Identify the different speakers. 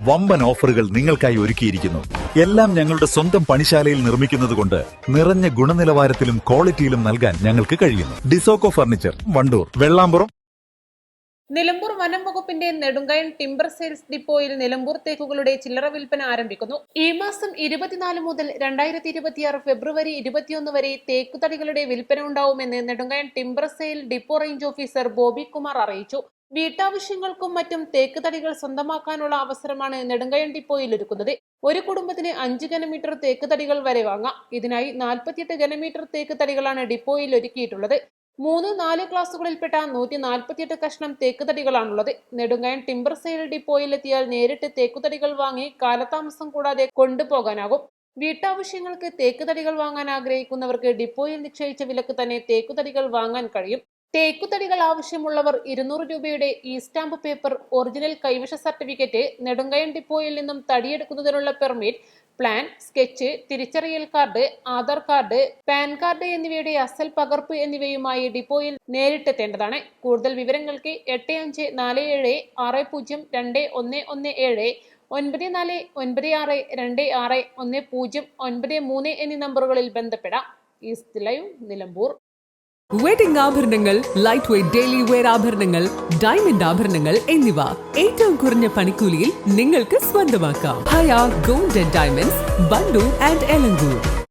Speaker 1: വമ്പൻ ഓഫറുകൾ നിങ്ങൾക്കായി ഒരുക്കിയിരിക്കുന്നു. എല്ലാം ഞങ്ങളുടെ സ്വന്തം പണിശാലയിൽ നിർമ്മിക്കുന്നതുകൊണ്ട് നിറഞ്ഞ ഗുണനിലവാരത്തിലും ക്വാളിറ്റിയിലും നൽകാൻ ഞങ്ങൾക്ക് കഴിയുന്നു. ഡിസോക്കോ ഫർണിച്ചർ, വണ്ടൂർ, വെള്ളാമ്പുറം.
Speaker 2: നിലമ്പൂർ വനം വകുപ്പിന്റെ നെടുങ്കയം ടിംബർ സെയിൽസ് ഡിപ്പോയിൽ നിലമ്പൂർ തേക്കുകളുടെ ചില്ലറ വിൽപ്പന ആരംഭിക്കുന്നു. ഈ മാസം 24 മുതൽ 2026 ഫെബ്രുവരി 21 വരെ തേക്കുതടികളുടെ വിൽപ്പന ഉണ്ടാവുമെന്ന് Nedumkayam timber sale depot range officer Bobby Kumar അറിയിച്ചു. വീട്ടാവശ്യങ്ങൾക്കും മറ്റും തേക്ക് തടികൾ സ്വന്തമാക്കാനുള്ള അവസരമാണ് നെടുങ്കയം ഡിപ്പോയിൽ ഒരുക്കുന്നത്. ഒരു കുടുംബത്തിന് 5 ഘനമീറ്റർ തേക്ക് തടികൾ വരെ വാങ്ങാം. ഇതിനായി 48 ഘനമീറ്റർ തേക്ക് തടികളാണ് ഡിപ്പോയിൽ ഒരുക്കിയിട്ടുള്ളത്. 3-4 ക്ലാസുകളിൽപ്പെട്ട 148 കഷ്ണം തേക്കുതടികളാണുള്ളത്. നെടുങ്കയം ടിംബർ സെയിൽ ഡിപ്പോയിൽ എത്തിയാൽ നേരിട്ട് തേക്കുതടികൾ വാങ്ങി കാലതാമസം കൂടാതെ കൊണ്ടുപോകാനാകും. വീട്ടാവശ്യങ്ങൾക്ക് തേക്കുതടികൾ വാങ്ങാൻ ആഗ്രഹിക്കുന്നവർക്ക് ഡിപ്പോയിൽ നിശ്ചയിച്ച വിലക്ക് തന്നെ തേക്കുതടികൾ വാങ്ങാൻ കഴിയും. തേക്കുതടികൾ ആവശ്യമുള്ളവർ 200 രൂപയുടെ ഇ സ്റ്റാമ്പ് പേപ്പർ, ഒറിജിനൽ കൈവശ സർട്ടിഫിക്കറ്റ്, നെടുങ്കയം ഡിപ്പോയിൽ നിന്നും തടിയെടുക്കുന്നതിനുള്ള പെർമിറ്റ്, പ്ലാൻ, സ്കെച്ച്, തിരിച്ചറിയൽ card, Aadhaar card, PAN card എന്നിവയുടെ അസൽ പകർപ്പ് എന്നിവയുമായി ഡിപ്പോയിൽ നേരിട്ടെത്തേണ്ടതാണ്. കൂടുതൽ വിവരങ്ങൾക്ക് 8547602117 9496261093 എന്നീ നമ്പറുകളിൽ ബന്ധപ്പെടാം. East live, Nilambur.
Speaker 3: വെഡിംഗ് ആഭരണങ്ങൾ, ലൈറ്റ് വെയ്റ്റ് ഡെയിലി വെയർ ആഭരണങ്ങൾ, ഡയമണ്ട് ആഭരണങ്ങൾ എന്നിവ ഏറ്റവും കുറഞ്ഞ പണിക്കൂലിയിൽ നിങ്ങൾക്ക് സ്വന്തമാക്കാം. Haya gold and diamonds, Bandoor and Elankur.